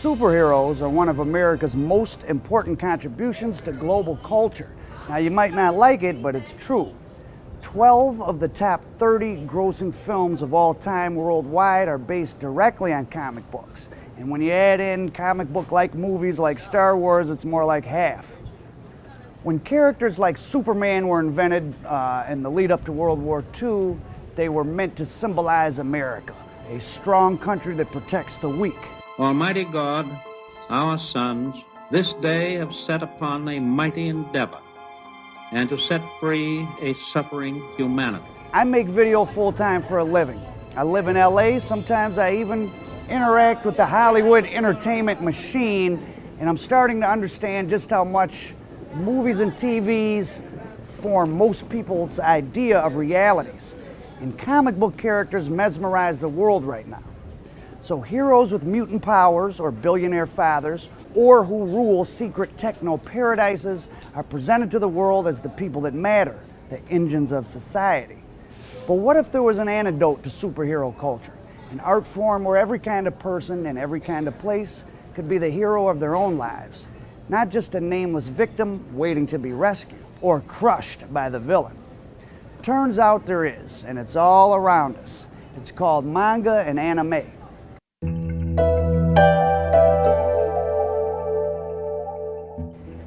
Superheroes are one of America's most important contributions to global culture. Now, you might not like it, but it's true. 12 of the top 30 grossing films of all time worldwide are based directly on comic books. And when you add in comic book-like movies like Star Wars, it's more like half. When characters like Superman were invented in the lead up to World War II, they were meant to symbolize America, a strong country that protects the weak. Almighty God, our sons, this day have set upon a mighty endeavor, and to set free a suffering humanity. I make video full-time for a living. I live in LA. Sometimes I even interact with the Hollywood entertainment machine, and I'm starting to understand just how much movies and TVs form most people's idea of realities. And comic book characters mesmerize the world right now. So heroes with mutant powers, or billionaire fathers, or who rule secret techno-paradises are presented to the world as the people that matter, the engines of society. But what if there was an antidote to superhero culture? An art form where every kind of person in every kind of place could be the hero of their own lives, not just a nameless victim waiting to be rescued or crushed by the villain. Turns out there is, and it's all around us. It's called manga and anime.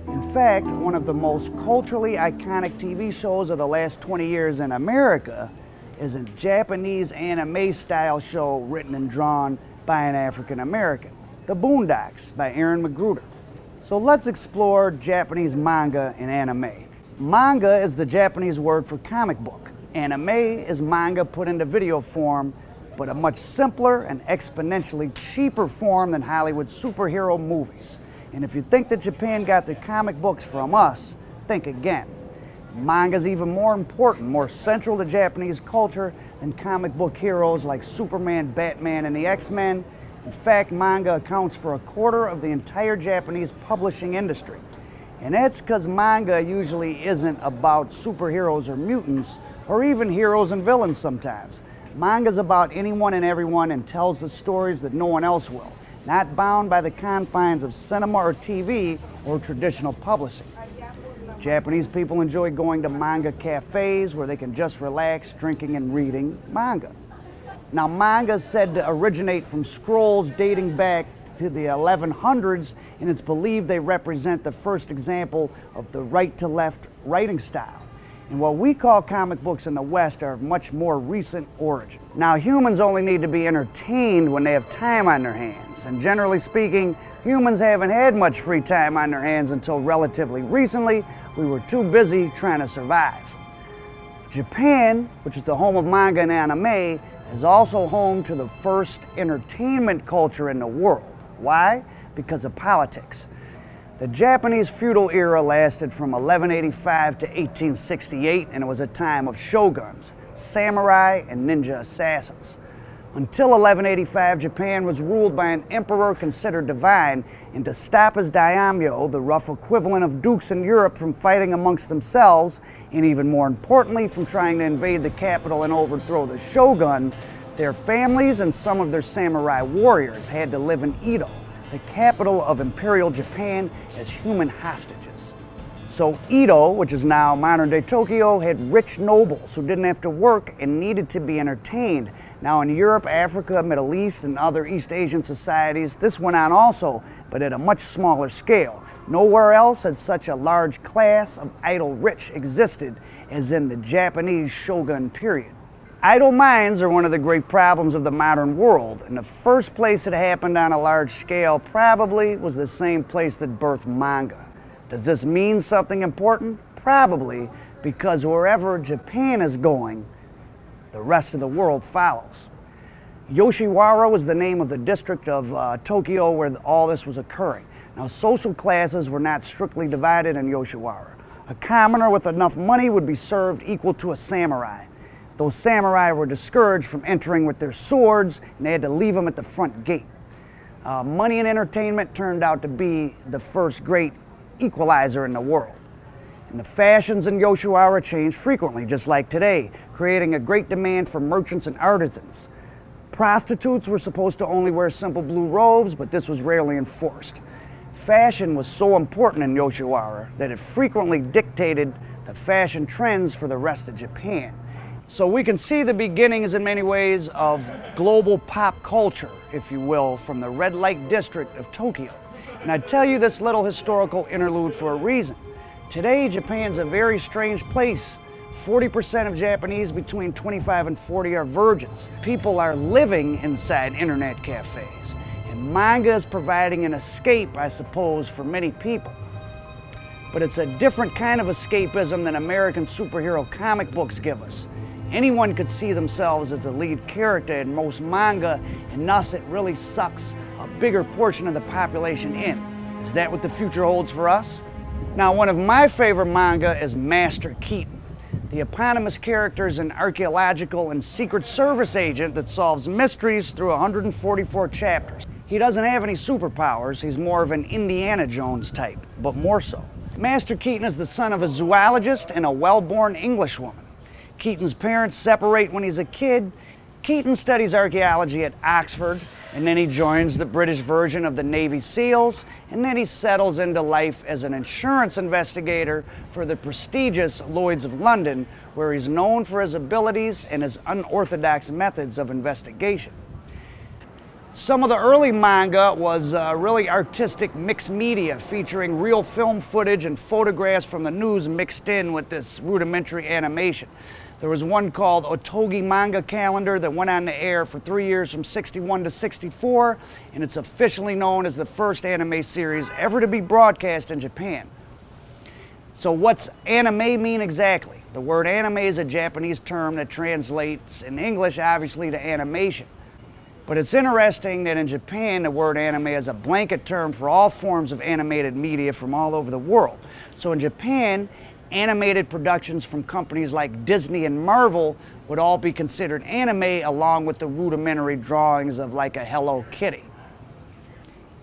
In fact, one of the most culturally iconic TV shows of the last 20 years in America is a Japanese anime-style show written and drawn by an African American, The Boondocks by Aaron McGruder. So let's explore Japanese manga and anime. Manga is the Japanese word for comic book. Anime is manga put into video form, but a much simpler and exponentially cheaper form than Hollywood superhero movies. And if you think that Japan got their comic books from us, think again. Manga is even more important, more central to Japanese culture than comic book heroes like Superman, Batman, and the X-Men. In fact, manga accounts for 1/4 of the entire Japanese publishing industry. And that's because manga usually isn't about superheroes or mutants, or even heroes and villains sometimes. Manga's about anyone and everyone and tells the stories that no one else will, not bound by the confines of cinema or TV or traditional publishing. Japanese people enjoy going to manga cafes where they can just relax drinking and reading manga. Now, manga is said to originate from scrolls dating back to the 1100s, and it's believed they represent the first example of the right-to-left writing style. And what we call comic books in the West are of much more recent origin. Now, humans only need to be entertained when they have time on their hands. And generally speaking, humans haven't had much free time on their hands until relatively recently. We were too busy trying to survive. Japan, which is the home of manga and anime, is also home to the first entertainment culture in the world. Why? Because of politics. The Japanese feudal era lasted from 1185 to 1868, and it was a time of shoguns, samurai, and ninja assassins. Until 1185, Japan was ruled by an emperor considered divine, and to stop his daimyo, the rough equivalent of dukes in Europe, from fighting amongst themselves, and even more importantly, from trying to invade the capital and overthrow the shogun, their families and some of their samurai warriors had to live in Edo, the capital of Imperial Japan, as human hostages. So Edo, which is now modern-day Tokyo, had rich nobles who didn't have to work and needed to be entertained. Now in Europe, Africa, Middle East, and other East Asian societies, this went on also, but at a much smaller scale. Nowhere else had such a large class of idle rich existed as in the Japanese shogun period. Idle minds are one of the great problems of the modern world, and the first place it happened on a large scale probably was the same place that birthed manga. Does this mean something important? Probably, because wherever Japan is going, the rest of the world follows. Yoshiwara was the name of the district of Tokyo where all this was occurring. Now, social classes were not strictly divided in Yoshiwara. A commoner with enough money would be served equal to a samurai. Those samurai were discouraged from entering with their swords, and they had to leave them at the front gate. Money and entertainment turned out to be the first great equalizer in the world. And the fashions in Yoshiwara changed frequently, just like today, creating a great demand for merchants and artisans. Prostitutes were supposed to only wear simple blue robes, but this was rarely enforced. Fashion was so important in Yoshiwara that it frequently dictated the fashion trends for the rest of Japan. So we can see the beginnings in many ways of global pop culture, if you will, from the red light district of Tokyo. And I tell you this little historical interlude for a reason. Today, Japan's a very strange place. 40% of Japanese between 25 and 40 are virgins. People are living inside internet cafes. And manga is providing an escape, I suppose, for many people. But it's a different kind of escapism than American superhero comic books give us. Anyone could see themselves as a lead character in most manga, and thus it really sucks a bigger portion of the population in. Is that what the future holds for us? Now, one of my favorite manga is Master Keaton. The eponymous character is an archaeological and Secret Service agent that solves mysteries through 144 chapters. He doesn't have any superpowers, he's more of an Indiana Jones type, but more so. Master Keaton is the son of a zoologist and a well-born Englishwoman. Keaton's parents separate when he's a kid. Keaton studies archaeology at Oxford, and then he joins the British version of the Navy SEALs, and then he settles into life as an insurance investigator for the prestigious Lloyd's of London, where he's known for his abilities and his unorthodox methods of investigation. Some of the early manga was really artistic mixed media, featuring real film footage and photographs from the news mixed in with this rudimentary animation. There was one called Otogi Manga Calendar that went on the air for 3 years from 61 to 64, and it's officially known as the first anime series ever to be broadcast in Japan. So what's anime mean exactly? The word anime is a Japanese term that translates in English, obviously, to animation. But it's interesting that in Japan, the word anime is a blanket term for all forms of animated media from all over the world. So in Japan, animated productions from companies like Disney and Marvel would all be considered anime, along with the rudimentary drawings of like a Hello Kitty.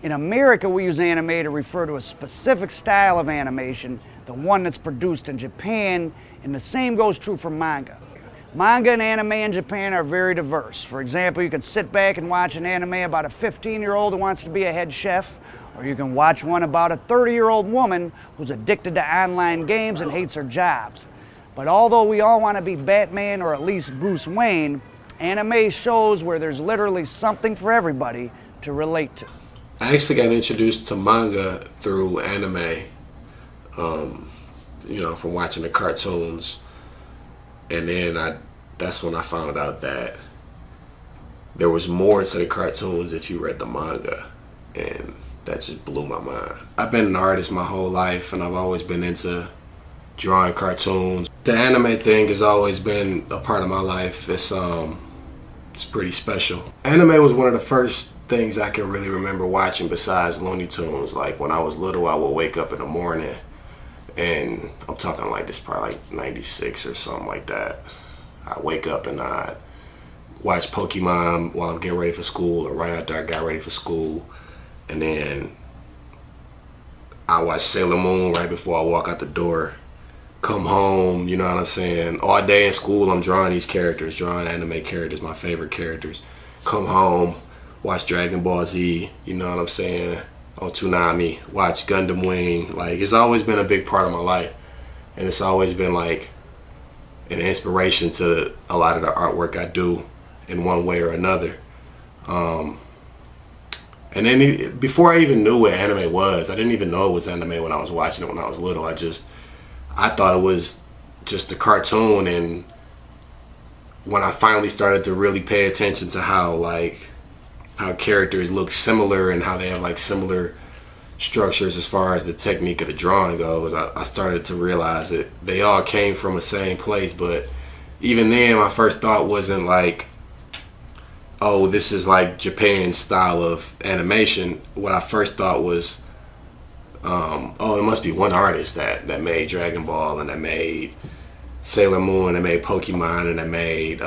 In America, we use anime to refer to a specific style of animation, the one that's produced in Japan, and the same goes true for manga. Manga and anime in Japan are very diverse. For example, you can sit back and watch an anime about a 15-year-old who wants to be a head chef, or you can watch one about a 30-year-old woman who's addicted to online games and hates her jobs. But although we all want to be Batman or at least Bruce Wayne, anime shows where there's literally something for everybody to relate to. I actually got introduced to manga through anime, from watching the cartoons. And then that's when I found out that there was more to the cartoons if you read the manga. And that just blew my mind. I've been an artist my whole life, and I've always been into drawing cartoons. The anime thing has always been a part of my life. It's pretty special. Anime was one of the first things I can really remember watching besides Looney Tunes. Like when I was little, I would wake up in the morning, and I'm talking like this probably like 96 or something like that. I wake up and I watch Pokemon while I'm getting ready for school, or right after I got ready for school. And then I watch Sailor Moon right before I walk out the door. Come home, you know what I'm saying? All day in school, I'm drawing these characters, drawing anime characters, my favorite characters. Come home, watch Dragon Ball Z, you know what I'm saying? On Toonami, watch Gundam Wing. Like, it's always been a big part of my life. And it's always been like an inspiration to a lot of the artwork I do in one way or another. And then before I even knew what anime was, I didn't even know it was anime when I was watching it when I was little. I thought it was just a cartoon. And when I finally started to really pay attention to how characters look similar and how they have like similar structures as far as the technique of the drawing goes, I started to realize that they all came from the same place. But even then, my first thought wasn't like, oh, this is like Japan's style of animation. What I first thought was, it must be one artist that made Dragon Ball, and that made Sailor Moon, and that made Pokemon, and that made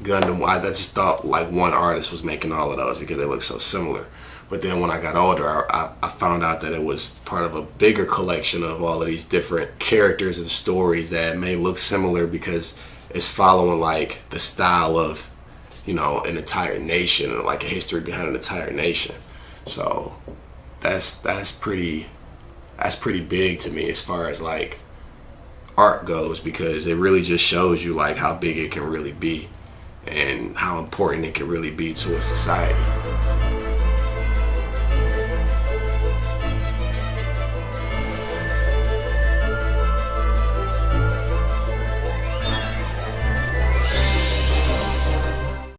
Gundam. I just thought like one artist was making all of those because they look so similar. But then when I got older, I found out that it was part of a bigger collection of all of these different characters and stories that may look similar because it's following like the style of you know, an entire nation, or like a history behind an entire nation. So that's pretty big to me as far as like art goes, because it really just shows you like how big it can really be and how important it can really be to a society.